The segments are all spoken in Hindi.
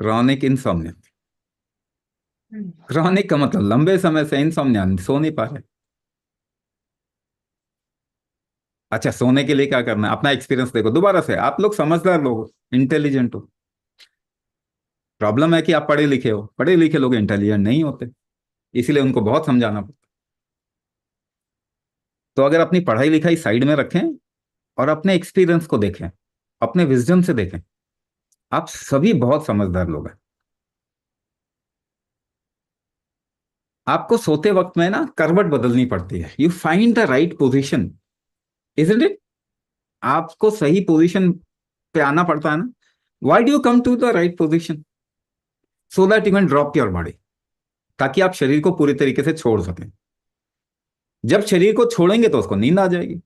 Chronic insomnia. क्रॉनिक का मतलब लंबे समय से इंसोम्निया, सो नहीं पा रहे। अच्छा, सोने के लिए क्या करना है? अपना एक्सपीरियंस देखो दोबारा से। आप लोग समझदार लोग हो, इंटेलिजेंट हो। प्रॉब्लम है कि आप पढ़े लिखे हो, पढ़े लिखे लोग इंटेलिजेंट नहीं होते, इसीलिए उनको बहुत समझाना पड़ता। तो अगर अपनी पढ़ाई लिखाई साइड में रखें और अपने एक्सपीरियंस को देखें, अपने विजडम से देखें, आप सभी बहुत समझदार लोग हैं। आपको सोते वक्त में ना करवट बदलनी पड़ती है। You find the right position, isn't it? आपको सही पोजीशन पे आना पड़ता है ना। Why do you come to the right position? So that you can drop your body, ताकि आप शरीर को पूरी तरीके से छोड़ सकें। जब शरीर को छोड़ेंगे तो उसको नींद आ जाएगी।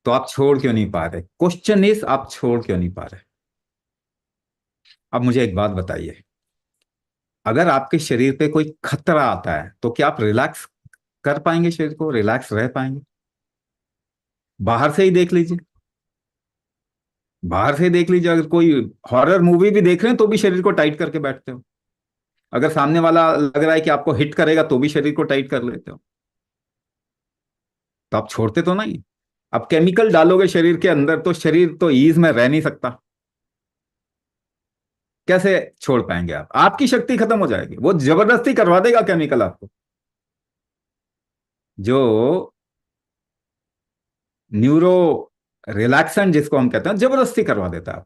तो आप छोड़ क्यों नहीं पा रहे? क्वेश्चन इज, आप छोड़ क्यों नहीं पा रहे? अब मुझे एक बात बताइए, अगर आपके शरीर पे कोई खतरा आता है तो क्या आप रिलैक्स कर पाएंगे? शरीर को रिलैक्स रह पाएंगे? बाहर से ही देख लीजिए, बाहर से ही देख लीजिए। अगर कोई हॉरर मूवी भी देख रहे हैं तो भी शरीर को टाइट करके बैठते हो। अगर सामने वाला लग रहा है कि आपको हिट करेगा तो भी शरीर को टाइट कर लेते हो। तो आप छोड़ते तो नहीं। अब केमिकल डालोगे शरीर के अंदर तो शरीर तो ईज में रह नहीं सकता। कैसे छोड़ पाएंगे आप? आपकी शक्ति खत्म हो जाएगी, वो जबरदस्ती करवा देगा केमिकल आपको। जो न्यूरो रिलैक्सेंट जिसको हम कहते हैं, जबरदस्ती करवा देता है।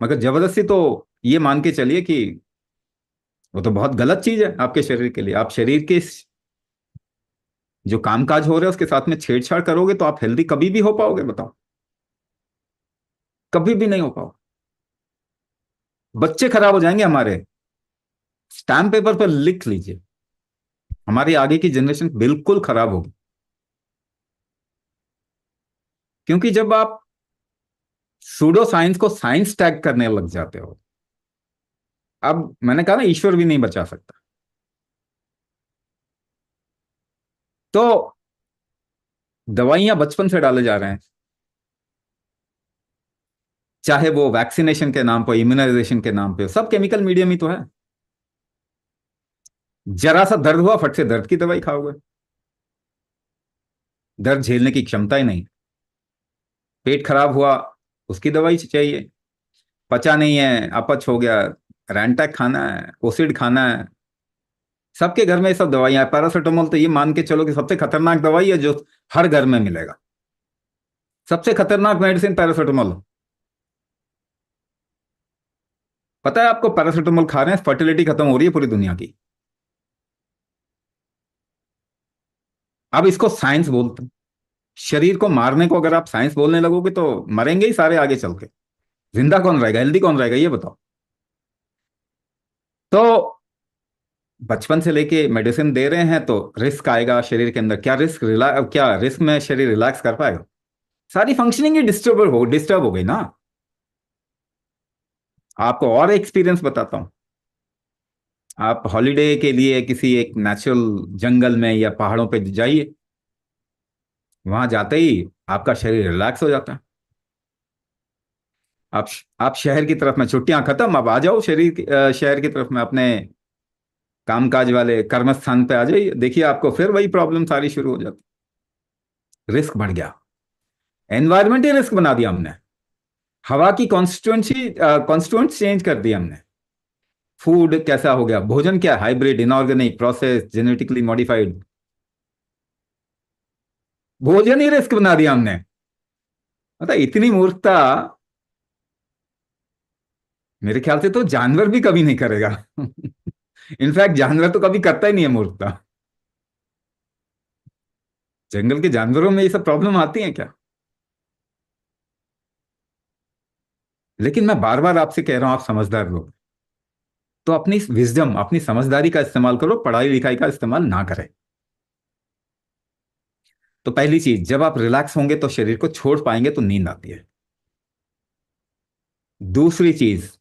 मगर जबरदस्ती तो ये मान के चलिए कि वो तो बहुत गलत चीज है आपके शरीर के लिए। आप शरीर के जो कामकाज हो रहे हैं उसके साथ में छेड़छाड़ करोगे तो आप हेल्दी कभी भी हो पाओगे? बताओ, कभी भी नहीं हो पाओ। बच्चे खराब हो जाएंगे हमारे। स्टैम्प पेपर पर लिख लीजिए, हमारी आगे की जनरेशन बिल्कुल खराब होगी। क्योंकि जब आप सूडो साइंस को साइंस टैग करने लग जाते हो, अब मैंने कहा ना, ईश्वर भी नहीं बचा सकता। तो दवाइयां बचपन से डाले जा रहे हैं, चाहे वो वैक्सीनेशन के नाम पर, इम्यूनाइजेशन के नाम पे, सब केमिकल मीडियम ही तो है। जरा सा दर्द हुआ, फट से दर्द की दवाई खाओगे। दर्द झेलने की क्षमता ही नहीं। पेट खराब हुआ, उसकी दवाई चाहिए। पचा नहीं है, अपच हो गया, रैंटैक खाना है, ओसिड खाना है। सबके घर में ये सब दवाइयां हैं। पैरासीटामोल तो ये मान के चलो कि सबसे खतरनाक दवाई है जो हर घर में मिलेगा। सबसे खतरनाक मेडिसिन पैरासीटामोल। पता है आपको, पैरासीटामोल खा रहे हैं, फर्टिलिटी खत्म हो रही है पूरी दुनिया की। अब इसको साइंस बोलते हैं। शरीर को मारने को अगर आप साइंस बोलने लगोगे तो मरेंगे ही सारे आगे चल के। जिंदा कौन रहेगा, हेल्दी कौन रहेगा, ये बताओ। तो बचपन से लेके मेडिसिन दे रहे हैं तो रिस्क आएगा शरीर के अंदर। क्या रिस्क में शरीर रिलैक्स कर पाएगा? सारी फंक्शनिंग ही डिस्टर्ब हो गई ना। आपको और एक्सपीरियंस बताता हूं। आप हॉलिडे के लिए किसी एक नेचुरल जंगल में या पहाड़ों पे जाइए। वहां जाते ही आपका शरीर रिलैक्स हो जाता है। आप आप शहर की तरफ में, छुट्टियां खत्म, अब आ जाओ शहर की तरफ में, अपने कामकाज वाले कर्म स्थान पे आ जाइए। देखिए आपको फिर वही प्रॉब्लम सारी शुरू हो जाती। रिस्क बढ़ गया। एनवायरमेंट ही रिस्क बना दिया हमने। हवा की कॉन्स्टिट्यूएंट चेंज कर दिया हमने। फूड कैसा हो गया, भोजन क्या, hybrid, inorganic, process, genetically modified. भोजन ही रिस्क बना दिया हमने। मतलब इतनी मूर्खता मेरे ख्याल से तो जानवर भी कभी नहीं करेगा। इनफैक्ट जानवर तो कभी करता ही नहीं है मूर्खता। जंगल के जानवरों में ये सब प्रॉब्लम आती है क्या? लेकिन मैं बार बार आपसे कह रहा हूं, आप समझदार लोग, तो अपनी विजडम, अपनी समझदारी का इस्तेमाल करो, पढ़ाई लिखाई का इस्तेमाल ना करें। तो पहली चीज, जब आप रिलैक्स होंगे तो शरीर को छोड़ पाएंगे तो नींद आती है। दूसरी चीज,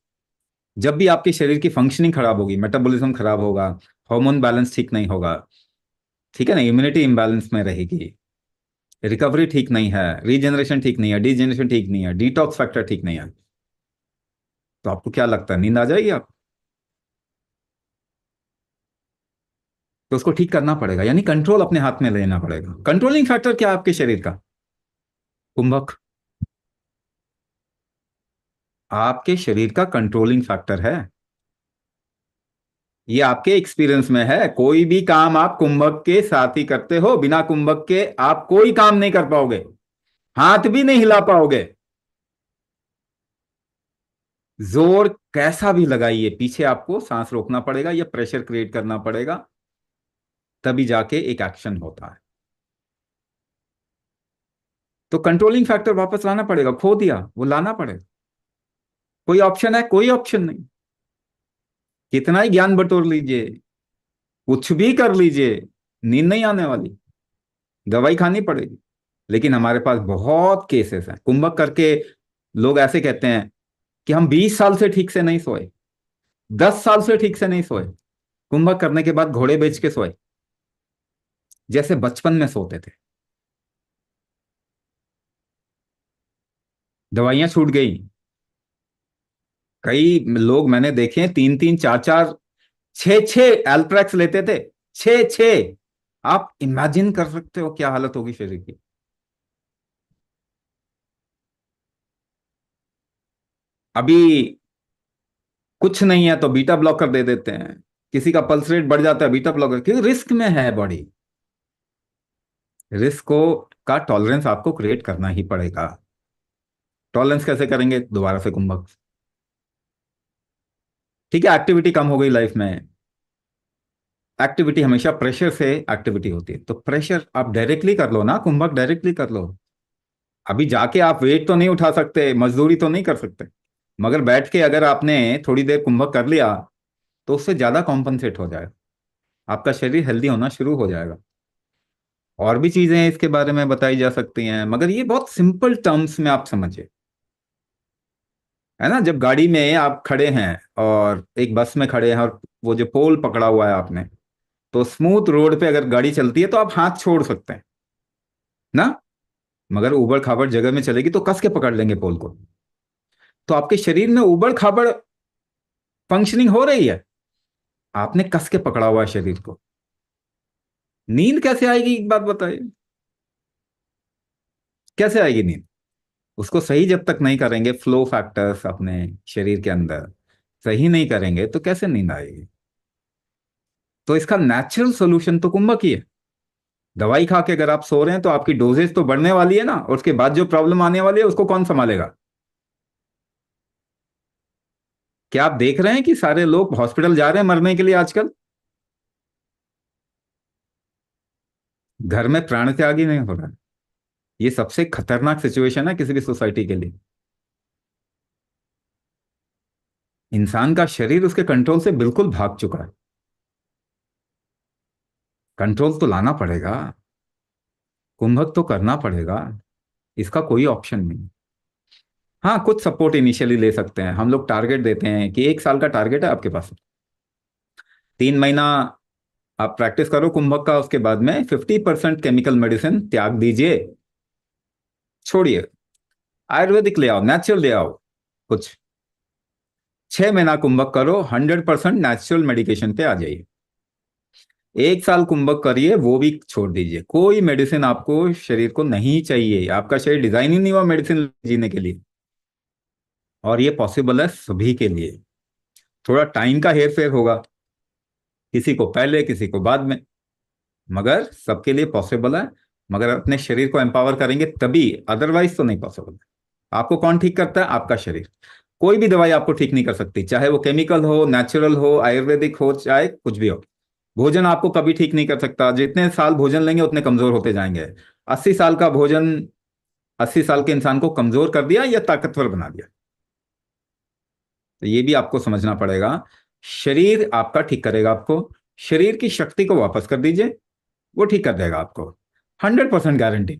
जब भी आपके शरीर की फंक्शनिंग खराब होगी, मेटाबॉलिज्म खराब होगा, हार्मोन बैलेंस ठीक नहीं होगा, ठीक है ना, इम्यूनिटी इम्बैलेंस में रहेगी, रिकवरी ठीक नहीं है, रीजनरेशन ठीक नहीं है, डीजनरेशन ठीक नहीं है, डिटॉक्स फैक्टर ठीक नहीं है, तो आपको क्या लगता है, नींद आ जाएगी आप? तो उसको ठीक करना पड़ेगा, यानी कंट्रोल अपने हाथ में लेना पड़ेगा। कंट्रोलिंग फैक्टर क्या है आपके शरीर का? कुंभक आपके शरीर का कंट्रोलिंग फैक्टर है। ये आपके एक्सपीरियंस में है, कोई भी काम आप कुंभक के साथ ही करते हो, बिना कुंभक के आप कोई काम नहीं कर पाओगे, हाथ भी नहीं हिला पाओगे। जोर कैसा भी लगाइए, पीछे आपको सांस रोकना पड़ेगा या प्रेशर क्रिएट करना पड़ेगा, तभी जाके एक एक्शन होता है। तो कंट्रोलिंग फैक्टर वापस लाना पड़ेगा, खो दिया वो लाना पड़ेगा। कोई ऑप्शन है? कोई ऑप्शन नहीं। कितना ही ज्ञान बटोर लीजिए, कुछ भी कर लीजिए, नींद नहीं आने वाली, दवाई खानी पड़ेगी। लेकिन हमारे पास बहुत केसेस हैं कुंभक करके। लोग ऐसे कहते हैं कि हम 20 साल से ठीक से नहीं सोए, 10 साल से ठीक से नहीं सोए, कुंभक करने के बाद घोड़े बेच के सोए, जैसे बचपन में सोते थे। दवाइयां छूट गई। कई लोग मैंने देखे हैं, 3-3, 4-4, 6-6 एल्ट्रैक्स लेते थे। 6-6। आप इमेजिन कर सकते हो क्या हालत होगी शरीर की? अभी कुछ नहीं है तो बीटा ब्लॉकर दे देते हैं, किसी का पल्स रेट बढ़ जाता है बीटा ब्लॉकर, क्योंकि रिस्क में है बॉडी। रिस्क को का टॉलरेंस आपको क्रिएट करना ही पड़ेगा। टॉलरेंस कैसे करेंगे? दोबारा से कुंभक। ठीक है, एक्टिविटी कम हो गई लाइफ में। एक्टिविटी हमेशा प्रेशर से एक्टिविटी होती है, तो प्रेशर आप डायरेक्टली कर लो ना, कुंभक डायरेक्टली कर लो। अभी जाके आप वेट तो नहीं उठा सकते, मजदूरी तो नहीं कर सकते, मगर बैठ के अगर आपने थोड़ी देर कुंभक कर लिया तो उससे ज्यादा कॉम्पनसेट हो जाएगा, आपका शरीर हेल्दी होना शुरू हो जाएगा। और भी चीजें इसके बारे में बताई जा सकती हैं, मगर ये बहुत सिंपल टर्म्स में आप समझिए। है ना, जब गाड़ी में आप खड़े हैं और एक बस में खड़े हैं और वो जो पोल पकड़ा हुआ है आपने, तो स्मूथ रोड पे अगर गाड़ी चलती है तो आप हाथ छोड़ सकते हैं ना, मगर उबड़ खाबड़ जगह में चलेगी तो कस के पकड़ लेंगे पोल को। तो आपके शरीर में उबड़ खाबड़ फंक्शनिंग हो रही है, आपने कस के पकड़ा हुआ है शरीर को। नींद कैसे आएगी, एक बात बताइए, कैसे आएगी नींद? उसको सही जब तक नहीं करेंगे, फ्लो फैक्टर्स अपने शरीर के अंदर सही नहीं करेंगे तो कैसे नींद आएगी? तो इसका नेचुरल सोल्यूशन तो कुंभक ही है। दवाई खा के अगर आप सो रहे हैं तो आपकी डोजेज तो बढ़ने वाली है ना, और उसके बाद जो प्रॉब्लम आने वाली है उसको कौन संभालेगा? क्या आप देख रहे हैं कि सारे लोग हॉस्पिटल जा रहे हैं मरने के लिए आजकल? घर में प्राण त्याग ही नहीं हो रहा है। ये सबसे खतरनाक सिचुएशन है किसी भी सोसाइटी के लिए। इंसान का शरीर उसके कंट्रोल से बिल्कुल भाग चुका है। कंट्रोल तो लाना पड़ेगा, कुंभक तो करना पड़ेगा, इसका कोई ऑप्शन नहीं। हाँ, कुछ सपोर्ट इनिशियली ले सकते हैं हम लोग, टारगेट देते हैं कि 1 साल का टारगेट है आपके पास, 3 महीना आप प्रैक्टिस करो कुंभक का, उसके बाद में 50% केमिकल मेडिसिन त्याग दीजिए, छोड़िए, आयुर्वेदिक ले आओ, नेचुरल ले आओ कुछ। 6 महीना कुंभक करो, 100% नेचुरल मेडिकेशन पे आ जाइए। 1 साल कुंभक करिए, वो भी छोड़ दीजिए, कोई मेडिसिन आपको शरीर को नहीं चाहिए, आपका शरीर डिजाइन ही नहीं हुआ मेडिसिन जीने के लिए। और ये पॉसिबल है सभी के लिए। थोड़ा टाइम का हेर फेर होगा, किसी को पहले किसी को बाद में, मगर सबके लिए पॉसिबल है। मगर अपने शरीर को एम्पावर करेंगे तभी, अदरवाइज तो नहीं पॉसिबल। आपको कौन ठीक करता है? आपका शरीर। कोई भी दवाई आपको ठीक नहीं कर सकती, चाहे वो केमिकल हो, नेचुरल हो, आयुर्वेदिक हो, चाहे कुछ भी हो। भोजन आपको कभी ठीक नहीं कर सकता, जितने साल भोजन लेंगे उतने कमजोर होते जाएंगे। 80 साल का भोजन 80 साल के इंसान को कमजोर कर दिया या ताकतवर बना दिया? तो ये भी आपको समझना पड़ेगा। शरीर आपका ठीक करेगा आपको, शरीर की शक्ति को वापस कर दीजिए, वो ठीक कर देगा आपको, 100% गारंटी।